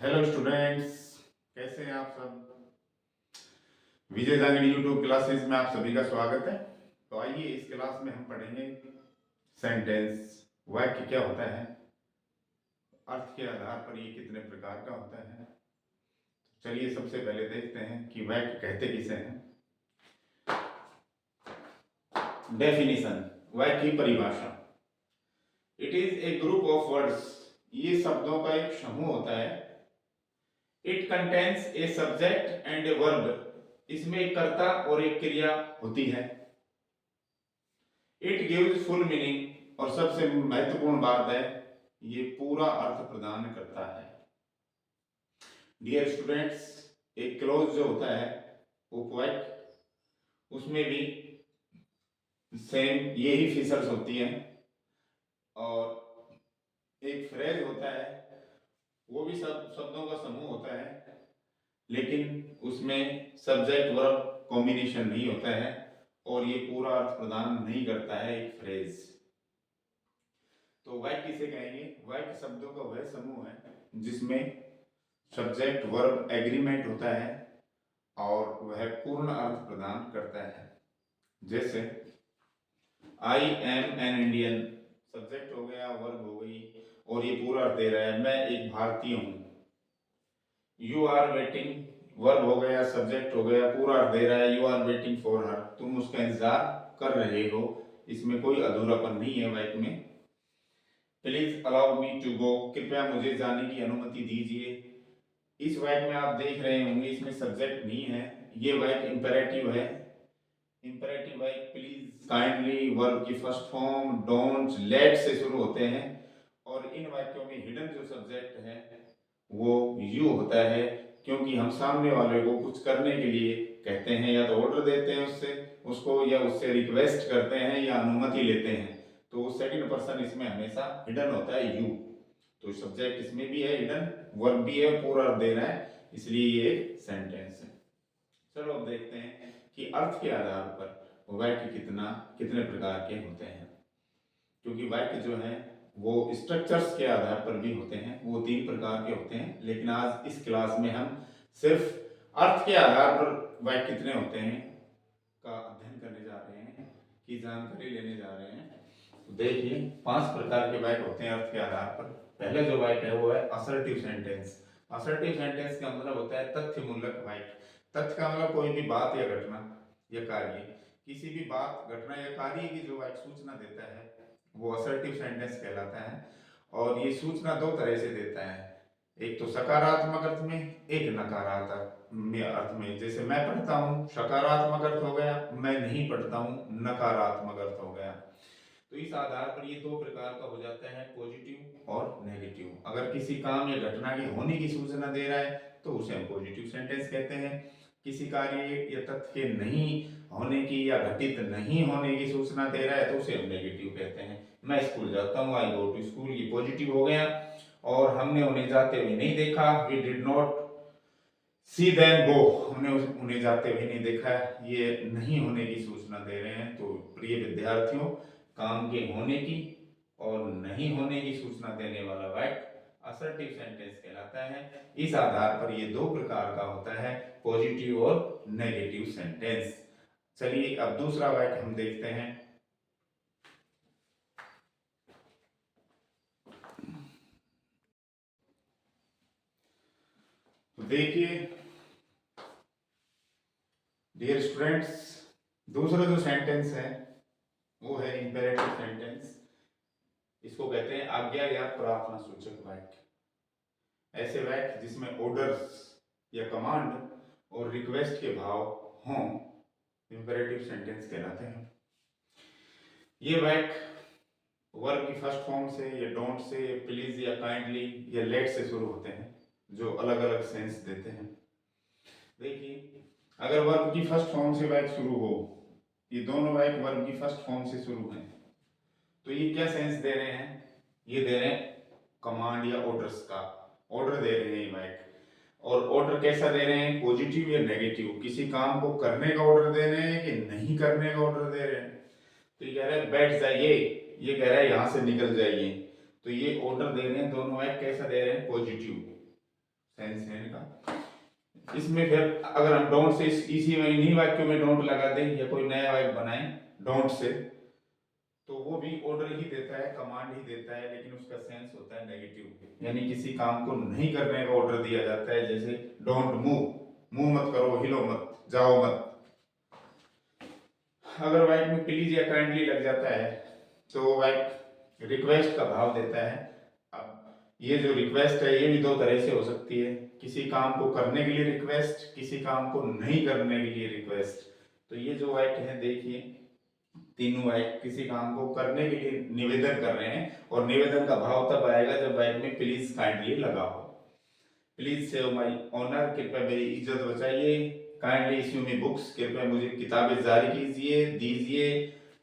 Hello students, कैसे हैं आप सब। विजय जांगड़ी यूट्यूब क्लासेस में आप सभी का स्वागत है। तो आइए इस क्लास में हम पढ़ेंगे सेंटेंस, वाक्य क्या होता है, अर्थ के आधार पर ये कितने प्रकार का होता है। चलिए सबसे पहले देखते हैं कि वाक्य कहते किसे हैं। डेफिनेशन, वाक्य की परिभाषा। It is a group of words, ये शब्दों का एक समूह होता है। It contains a subject and a verb, इसमें एक कर्ता और एक क्रिया होती है। इट गिव्स फुल मीनिंग, और सबसे महत्वपूर्ण बात है ये पूरा अर्थ प्रदान करता है। डियर स्टूडेंट्स, एक क्लोज जो होता है उपवाक्य, उसमें भी सेम यही फीचर्स होती हैं। और एक फ्रेज होता है, वो भी सब शब्दों का समूह होता है, लेकिन उसमें सब्जेक्ट वर्ब कॉम्बिनेशन नहीं होता है और ये पूरा अर्थ प्रदान नहीं करता है एक फ्रेज। तो वाक्य किसे कहेंगे? वाक्य शब्दों का वह समूह है जिसमें सब्जेक्ट वर्ब एग्रीमेंट होता है और वह पूर्ण अर्थ प्रदान करता है। जैसे I am an Indian, subject हो गया, वर्ब हो गई, और ये पूरा अर्थ दे रहा है मैं एक भारतीय हूं। यू आर वेटिंग, वर्ब हो गया, सब्जेक्ट हो गया, पूरा अर्थ दे रहा है you are waiting for her, तुम उसका इंतजार कर रहे हो। इसमें कोई अधूरापन नहीं है वाक्य में। Please allow me to go, कृपया मुझे जाने की अनुमति दीजिए। इस वाक्य में आप देख रहे होंगे इसमें सब्जेक्ट नहीं है, ये वाक्य इंपेरेटिव है। इंपेरेटिव वाक्य प्लीज, काइंडली, वर्ब की फर्स्ट फॉर्म, डोंट, लेट से शुरू होते हैं। और इन वाक्यों में हिडन जो सब्जेक्ट है वो यू होता है, क्योंकि हम सामने वाले को कुछ करने के लिए कहते हैं, या तो ऑर्डर देते हैं उसको, या उससे रिक्वेस्ट करते हैं, या अनुमति लेते हैं। तो सेकंड पर्सन इसमें हमेशा हिडन होता है, यू। तो सब्जेक्ट इसमें भी है हिडन, वर्ब भी है, पूरा अर्थ दे रहा है, इसलिए ये सेंटेंस है। चलो अब देखते हैं कि अर्थ के आधार पर वाक्य कितने प्रकार के होते हैं। क्योंकि वाक्य जो है वो स्ट्रक्चर्स के आधार पर भी होते हैं, वो 3 प्रकार के होते हैं, लेकिन आज इस क्लास में हम सिर्फ अर्थ के आधार पर वाक्य कितने होते हैं का अध्ययन करने जा रहे हैं, की जानकारी लेने जा रहे हैं। तो देखिए 5 प्रकार के वाक्य होते हैं अर्थ के आधार पर। पहले जो वाक्य है वो है असर्टिव सेंटेंस। असर्टिव सेंटेंस का मतलब होता है तथ्यमूलक वाक्य। तथ्य का मतलब कोई भी बात या घटना या कार्य, किसी भी बात, घटना या कार्य की जो वाक्य सूचना देता है वो असर्टिव सेंटेंस कहलाता है। और ये सूचना 2 तरह से देता है, एक तो सकारात्मक अर्थ में, एक नकारात्मक अर्थ में। जैसे मैं पढ़ता हूँ, सकारात्मक अर्थ हो गया, मैं नहीं पढ़ता हूँ, नकारात्मक अर्थ हो गया। तो इस आधार पर ये 2 प्रकार का हो जाता है, पॉजिटिव और नेगेटिव। अगर किसी काम या घटना के होने की सूचना दे रहा है तो उसे हम पॉजिटिव सेंटेंस कहते हैं। किसी कार्य या तथ्य के नहीं होने की या घटित नहीं होने की सूचना दे रहा है तो उसे हम नेगेटिव कहते हैं। मैं स्कूल जाता हूँ, आई गो टू स्कूल, ये पॉजिटिव हो गया। और हमने उन्हें जाते हुए नहीं देखा, we did not see them go, हमने उन्हें जाते हुए नहीं देखा, ये नहीं होने की सूचना दे रहे हैं। तो प्रिय विद्यार्थियों, काम के होने की और नहीं होने की सूचना देने वाला वाक्य असर्टिव सेंटेंस कहलाता है। इस आधार पर ये 2 प्रकार का होता है, पॉजिटिव और नेगेटिव सेंटेंस। चलिए अब दूसरा वाक्य हम देखते हैं। तो देखिए डियर स्टूडेंट्स, दूसरा जो सेंटेंस है वो है इंपेरेटिव सेंटेंस। इसको कहते हैं आज्ञा या प्रार्थना सूचक वाक्य। ऐसे वाक्य जिसमें ऑर्डर्स या कमांड और रिक्वेस्ट के भाव हों इंपेरेटिव सेंटेंस कहलाते हैं। ये वाक्य वर्ब की फर्स्ट फॉर्म से या डोंट से, प्लीज या काइंडली या लेट से शुरू होते हैं, जो अलग अलग सेंस देते हैं। देखिए अगर वर्ब की फर्स्ट फॉर्म से वाक्य शुरू हो, ये दोनों वाक्य वर्ब की फर्स्ट फॉर्म से शुरू हैं, तो ये क्या सेंस दे रहे हैं? ये दे रहे हैं कमांड या ऑर्डर्स का, ऑर्डर दे रहे हैं वाक्य। और ऑर्डर कैसा दे रहे हैं, पॉजिटिव या नेगेटिव, किसी काम को करने का ऑर्डर दे रहे हैं कि नहीं करने का ऑर्डर दे रहे हैं। तो ये कह रहा है बैठ जाइए, ये कह रहा है यहां से निकल जाइए। तो ये ऑर्डर दे रहे हैं, दोनों वाक्य कैसा दे रहे हैं, पॉजिटिव। सेंस है इनका। इसमें फिर अगर हम डोंट से इसी में इन्हीं वाक्यों में डोंट लगा दें या कोई नया वाक्य बनाएं डोंट से, तो वो भी ऑर्डर ही देता है, कमांड ही देता है, लेकिन उसका सेंस होता है नेगेटिव, यानी किसी काम को नहीं करने का ऑर्डर दिया जाता है। जैसे डोंट मूव, मूव मत करो, हिलो मत, जाओ मत। अगर वाक्य में प्लीज या काइंडली लग जाता है तो वाक्य रिक्वेस्ट का भाव देता है। अब ये जो रिक्वेस्ट है ये भी दो तरह से हो सकती है, किसी काम को करने के लिए रिक्वेस्ट, किसी काम को नहीं करने के लिए रिक्वेस्ट। तो ये जो वाक्य है देखिए, तीनों वाक्य किसी काम को करने के लिए निवेदन कर रहे हैं, और निवेदन का भाव तब आएगा जब वाक्य में प्लीज काइंडली लगा हो। प्लीज सेव माई ऑनर, कृपया मेरी इज्जत बचाइए। काइंडली इश्यू मी बुक्स, कृपया मुझे किताबें जारी कीजिए, दीजिए।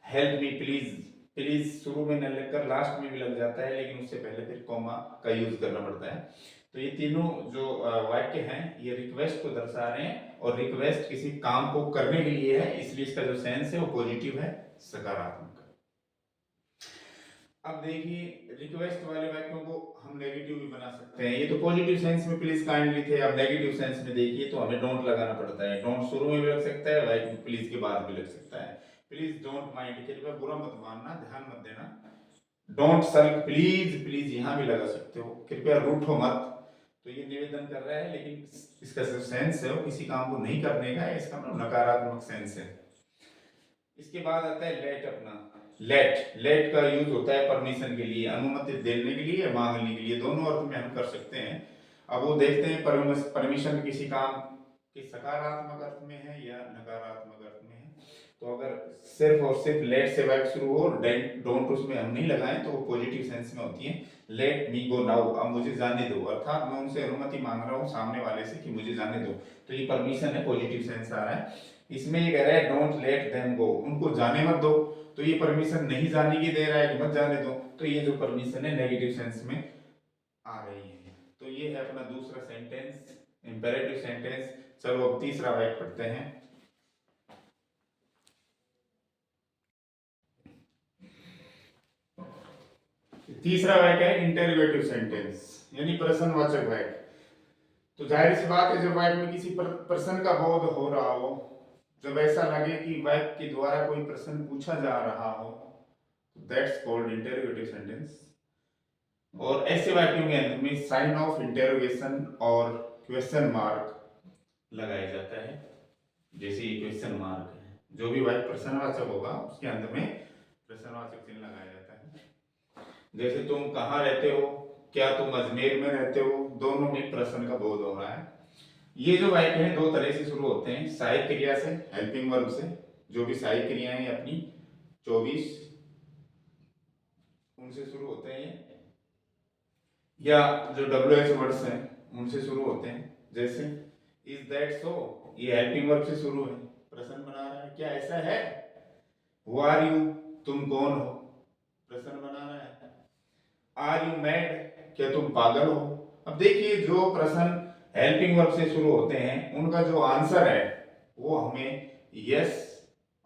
हेल्प मी प्लीज, प्लीज शुरू में न लगकर लास्ट में भी लग जाता है, लेकिन उससे पहले फिर कॉमा का यूज करना पड़ता है। तो ये तीनों जो वाक्य हैं ये रिक्वेस्ट को दर्शा रहे हैं, और रिक्वेस्ट किसी काम को करने के लिए है, इसलिए इसका जो सेंस है वो पॉजिटिव है, सकारात्मक। अब देखिए रिक्वेस्ट वाले वाक्यों को हम नेगेटिव भी बना सकते हैं। ये तो पॉजिटिव सेंस में प्लीज काइंडली थे, अब नेगेटिव सेंस में देखिए तो हमें डोंट लगाना पड़ता है। डोंट शुरू में भी लग सकता है, वाक्य में प्लीज के बाद भी लग सकता है। प्लीज डोंट माइंड, कृपया बुरा मत मानना, ध्यान मत देना। डोंट सल्क, प्लीज, प्लीज यहां भी लगा सकते हो, कृपया रूठो मत। तो ये निवेदन कर रहा है, लेकिन इसका जो सेंस है वो किसी काम को नहीं करने का है, इसका नकारात्मक सेंस है। इसके बाद आता है लेट अपना। लेट, लेट का यूज होता है परमिशन के लिए, अनुमति देने के लिए या मांगने के लिए, दोनों अर्थ में हम कर सकते हैं। अब वो देखते हैं परमिशन किसी काम के सकारात्मक अर्थ में है या नकारात्मक अर्थ में है। तो अगर सिर्फ और सिर्फ लेट से वाक्य शुरू हो, डोंट उसमें हम नहीं लगाएं, तो वो पॉजिटिव सेंस में होती है। लेट मी गो नाउ, अब मुझे जाने दो, अर्थात मैं उनसे अनुमति मांग रहा हूँ सामने वाले से कि मुझे जाने दो, तो ये परमिशन है, पॉजिटिव सेंस आ रहा है। इसमें ये कह रहा है डोंट लेट देम गो, उनको जाने मत दो, तो ये परमिशन नहीं जाने की दे रहा है कि मत जाने दो, तो ये जो परमिशन है नेगेटिव सेंस में आ रही है। तो ये है अपना दूसरा सेंटेंस, इंपेरेटिव सेंटेंस। चलो अब तीसरा वाक्य पढ़ते हैं। तीसरा वाक्य है इंटरोगेटिव सेंटेंस, यानी प्रश्नवाचक वाक्य। तो जाहिर सी बात है जब वाक्य में किसी प्रश्न का बोध हो रहा हो, जब ऐसा लगे कि वाक्य के द्वारा कोई प्रश्न पूछा जा रहा हो, दैट्स कॉल्ड इंटरोगेटिव सेंटेंस। और ऐसे वाक्यों के अंत में साइन ऑफ इंटरोगेशन और क्वेश्चन मार्क लगाया जाता है। जैसे ये क्वेश्चन मार्क है, जो भी वाक्य प्रश्नवाचक होगा उसके अंत में प्रश्नवाचक चिन्ह लगाया जाता है। जैसे तुम कहाँ रहते हो, क्या तुम अजमेर में रहते हो, दोनों में प्रश्न का बोध हो रहा है। ये जो वाक्य है दो तरह से शुरू होते हैं, सहायक क्रिया से, हेल्पिंग वर्ब से, जो भी सहायक क्रियाएं अपनी 24 उनसे शुरू होते हैं, या जो WH वर्ड्स हैं उनसे शुरू होते हैं। जैसे इज दैट सो, ये हेल्पिंग वर्ब से शुरू है, प्रश्न बना रहा है, क्या ऐसा है। हु आर यू, तुम कौन हो, प्रश्न बना रहा है। आर यू मैड, क्या तुम पागल हो। अब देखिए जो प्रश्न हेल्पिंग वर्ब से शुरू होते हैं उनका जो आंसर है वो हमें यस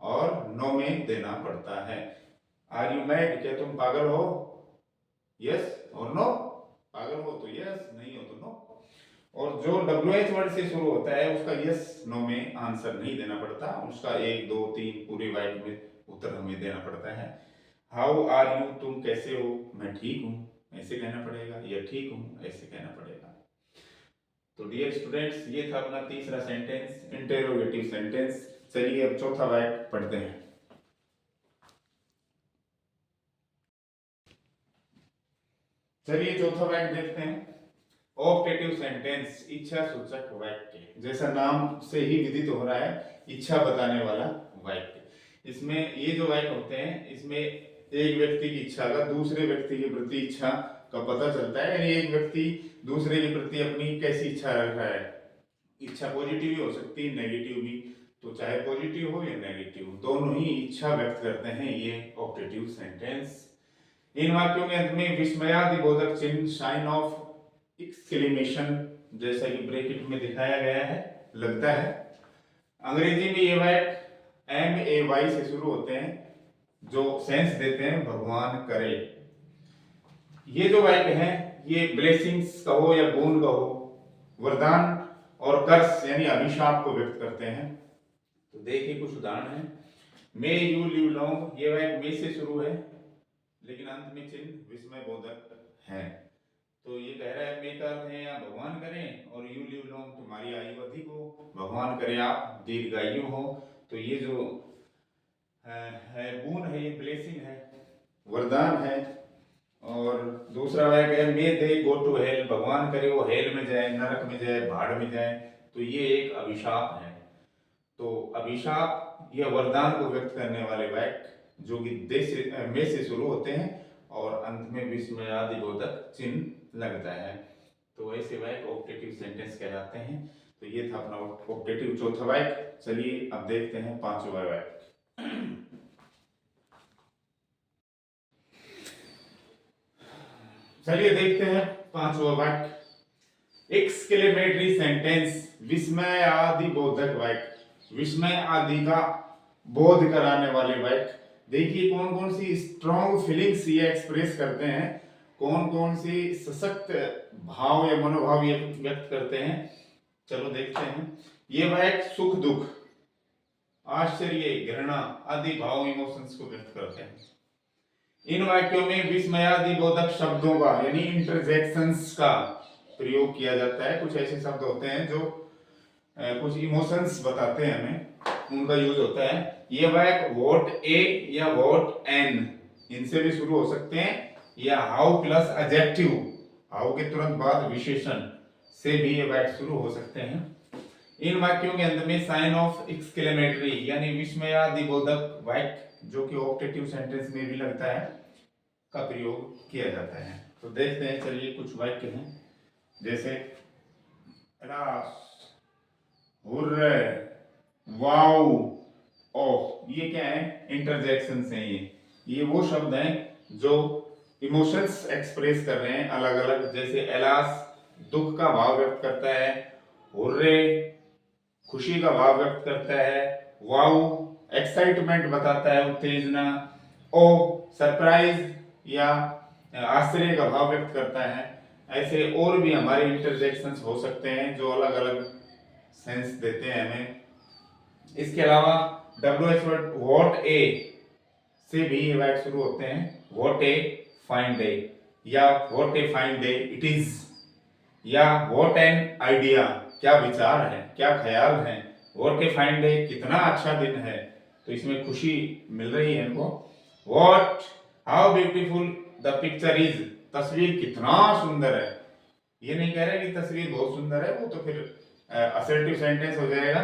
और नो में देना पड़ता है। आर यू मैड, क्या तुम पागल हो, यस और नो, पागल हो तो यस, नहीं हो तो नो। और जो WH वर्ड से शुरू होता है उसका यस नो में आंसर नहीं देना पड़ता, उसका 1 2 3 पूरे वाक्य में उत्तर हमें देना पड़ता है। हाउ आर यू, तुम कैसे हो, मैं ठीक हूँ, ऐसे कहना पड़ेगा, या ठीक हूँ ऐसे कहना पड़ेगा। तो डियर स्टूडेंट्स ये था अपना तीसरा सेंटेंस, इंटरोगेटिव सेंटेंस। चलिए अब चौथा वाक्य पढ़ते हैं। चलिए चौथा वाक्य देखते हैं। ऑप्टेटिव सेंटेंस, इच्छा सूचक वाक्य, जैसा नाम से ही विदित हो रहा है, इच्छा बताने वाला वाक्य। इसमें ये जो वाक्य होते हैं इसमें एक व्यक्ति की इच्छा का दूसरे व्यक्ति के प्रति इच्छा का पता चलता है, यानी एक व्यक्ति दूसरे के प्रति अपनी कैसी इच्छा रख रहा है। इच्छा पॉजिटिव भी हो सकती है, नेगेटिव भी, तो चाहे पॉजिटिव हो या नेगेटिव दोनों ही इच्छा व्यक्त करते हैं ये ऑप्टेटिव सेंटेंस। इन वाक्यों के अंत में विस्मयादिबोधक चिन्ह, साइन ऑफ एक्सक्लेमेशन, जैसा कि ब्रैकेट में दिखाया गया है, लगता है। अंग्रेजी में ये वाक्य MAY से शुरू होते हैं, जो सेंस देते हैं भगवान करे। ये जो वाक्य है ये ब्लेसिंग्स कहो या बोन कहो, वरदान और कर्स यानी अभिशाप को व्यक्त करते हैं। तो देखिए कुछ उदाहरण है। मे यू लिव लॉन्ग, ये वाक्य मे से शुरू है लेकिन अंत में चिन्ह विस्मय बोधक है। तो ये कह रहा है मे का अर्थ है या भगवान करें, और यू लिव लॉन्ग तुम्हारी आयु अधिक हो, भगवान करे आप दीर्घायु हो। तो ये जो है बोन है, ये ब्लेसिंग है, वरदान है। और दूसरा वाक्य है मे दे गो टू हेल, भगवान करे वो हेल में जाए, नरक में जाए, भाड़ में जाए। तो ये एक अभिशाप है। तो अभिशाप यह वरदान को व्यक्त करने वाले वाक्य जो कि में से शुरू होते हैं और अंत में विस्मयादिबोधक चिन्ह लगता है। तो ऐसे वाक्य ऑप्टेटिव सेंटेंस कहलाते हैं। तो ये था अपना ऑप्टेटिव चौथा वाक्य। चलिए अब देखते हैं पांचवा वाक्य। चलिए देखते हैं पांचवा वाक्य। एक्सक्लेमेटरी सेंटेंस, विस्मय आदि बोधक वाक्य, विस्मय आदि का बोध कराने वाले वाक्य। देखिए कौन कौन सी स्ट्रॉन्ग फीलिंग्स ये एक्सप्रेस करते हैं, कौन कौन सी सशक्त भाव या मनोभाव ये व्यक्त करते हैं। चलो देखते हैं। ये वाक्य सुख दुख, आश्चर्य, घृणा आदि भाव इमोशंस को व्यक्त करते हैं। इन वाक्यों में विस्मयादि बोधक शब्दों का यानी इंटरजेक्शंस का प्रयोग किया जाता है। कुछ ऐसे शब्द होते हैं जो कुछ इमोशंस बताते हैं हमें, उनका यूज होता है। ये वाक्य वॉट ए या वॉट एन इनसे भी शुरू हो सकते हैं, या हाउ प्लस एडजेक्टिव, हाउ के तुरंत बाद विशेषण से भी ये वाक्य शुरू हो सकते हैं। इन वाक्यों के अंत में साइन ऑफ एक्सक्लेमेटरी यानी विस्मयादिबोधक वाक्य जो कि ऑप्टेटिव सेंटेंस में भी लगता है का प्रयोग किया जाता है। तो देखते हैं। चलिए कुछ वाक्य हैं जैसे हुर्रे, वाओ, ओह। ये क्या है? इंटरजेक्शन हैं। ये वो शब्द हैं जो इमोशंस एक्सप्रेस कर रहे हैं अलग अलग। जैसे एलास दुख का भाव व्यक्त करता है, हुर्रे खुशी का भाव व्यक्त करता है, वाओ एक्साइटमेंट बताता है, उत्तेजना, ओ सरप्राइज या आश्चर्य का भाव व्यक्त करता है। ऐसे और भी हमारे इंटरजेक्शंस हो सकते हैं जो अलग अलग सेंस देते हैं हमें। इसके अलावा WH वर्ड व्हाट ए से भी ये वाक्य शुरू होते हैं। व्हाट ए फाइन डे, या what a fine day it is, या व्हाट एन आइडिया क्या विचार है, क्या ख्याल है, व्हाट ए फाइन डे कितना अच्छा दिन है। तो इसमें खुशी मिल रही है इनको। What how beautiful the picture is, तस्वीर कितना सुंदर है। ये नहीं कह रहा कि तस्वीर बहुत सुंदर है, वो तो फिर असर्टिव सेंटेंस हो जाएगा।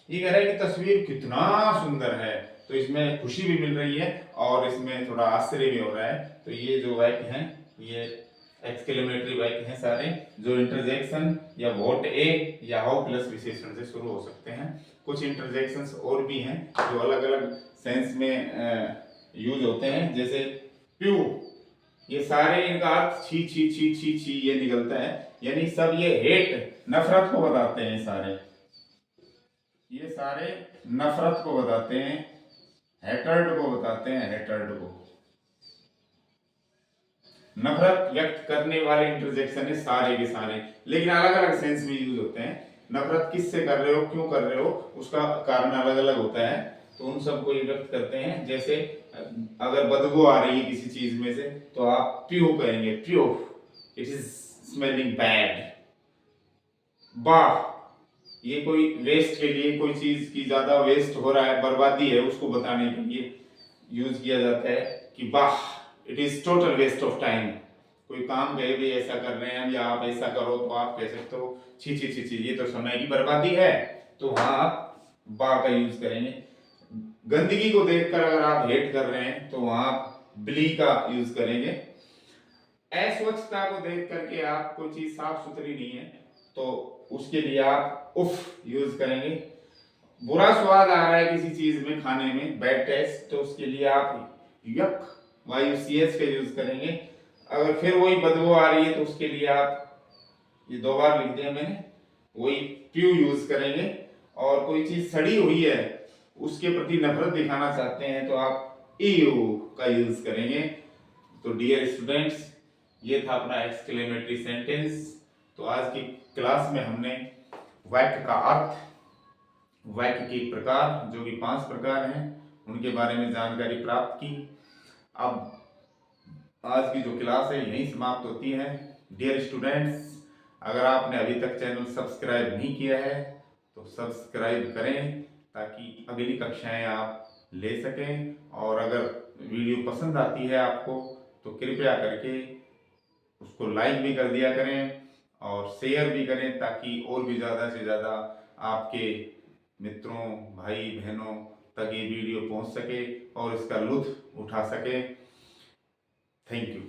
ये कह रहा है कि तस्वीर कितना सुंदर है। तो इसमें खुशी भी मिल रही है और इसमें थोड़ा आश्चर्य भी हो रहा है। तो ये जो वाक्य हैं ये एक्सक्लेमेटरी वाक्य हैं सारे, जो इंटरजेक्शन या व्हाट ए या हाउ प्लस विशेषण से शुरू हो सकते हैं। कुछ इंटरजेक्शंस और भी हैं जो अलग अलग सेंस में यूज होते हैं। जैसे प्यू, ये सारे इनका अर्थ छी छी छी छी छी ये निकलता है, यानी सब ये हेट नफरत को बताते हैं। ये सारे नफरत को बताते हैं, हेटर्ड को बताते हैं, हेटर्ड को नफरत व्यक्त करने वाले इंटरजेक्शन है सारे के सारे, लेकिन अलग अलग सेंस में यूज होते हैं। नफरत किससे कर रहे हो, क्यों कर रहे हो, उसका कारण अलग अलग होता है। तो उन सबको ये व्यक्त करते हैं। जैसे अगर बदबू आ रही है किसी चीज में से तो आप प्यू कहेंगे, प्यू इट इज स्मेलिंग बैड। वाह, ये कोई वेस्ट के लिए, कोई चीज की ज्यादा वेस्ट हो रहा है, बर्बादी है, उसको बताने के लिए यूज किया जाता है कि वाह it is total waste of time. कोई काम गए भी ऐसा कर रहे हैं या आप ऐसा करो तो आप कह सकते हो छी छी छी छी ये तो समय की बर्बादी है। तो वहां आप बा का यूज करेंगे। गंदगी को देखकर अगर आप हेट कर रहे हैं तो वहां आप ब्ली का यूज करेंगे। अस्वच्छता को देख करके आप कोई चीज साफ सुथरी नहीं है तो उसके लिए आप उफ यूज करेंगे। बुरा स्वाद आ रहा है किसी चीज में, खाने में बैड टेस्ट, तो उसके लिए आप यक YUCH का यूज करेंगे। अगर फिर वही बदबू आ रही है तो उसके लिए आप, ये दो बार लिख दिया मैंने, वही प्यू यूज करेंगे। और कोई चीज सड़ी हुई है उसके प्रति नफरत दिखाना चाहते हैं तो आप EU का यूज करेंगे। तो डियर स्टूडेंट्स, ये था अपना एक्सक्लेमेटरी सेंटेंस। तो आज की क्लास में हमने वाक्य का अर्थ, वाक्य के प्रकार, जो कि 5 प्रकार हैं, उनके बारे में जानकारी प्राप्त की। अब आज की जो क्लास है यहीं समाप्त होती है। डियर स्टूडेंट्स, अगर आपने अभी तक चैनल सब्सक्राइब नहीं किया है तो सब्सक्राइब करें ताकि अगली कक्षाएं आप ले सकें। और अगर वीडियो पसंद आती है आपको तो कृपया करके उसको लाइक भी कर दिया करें और शेयर भी करें ताकि और भी ज़्यादा से ज़्यादा आपके मित्रों, भाई बहनों तक ये वीडियो पहुंच सके और इसका लुत्फ उठा सके। Thank you.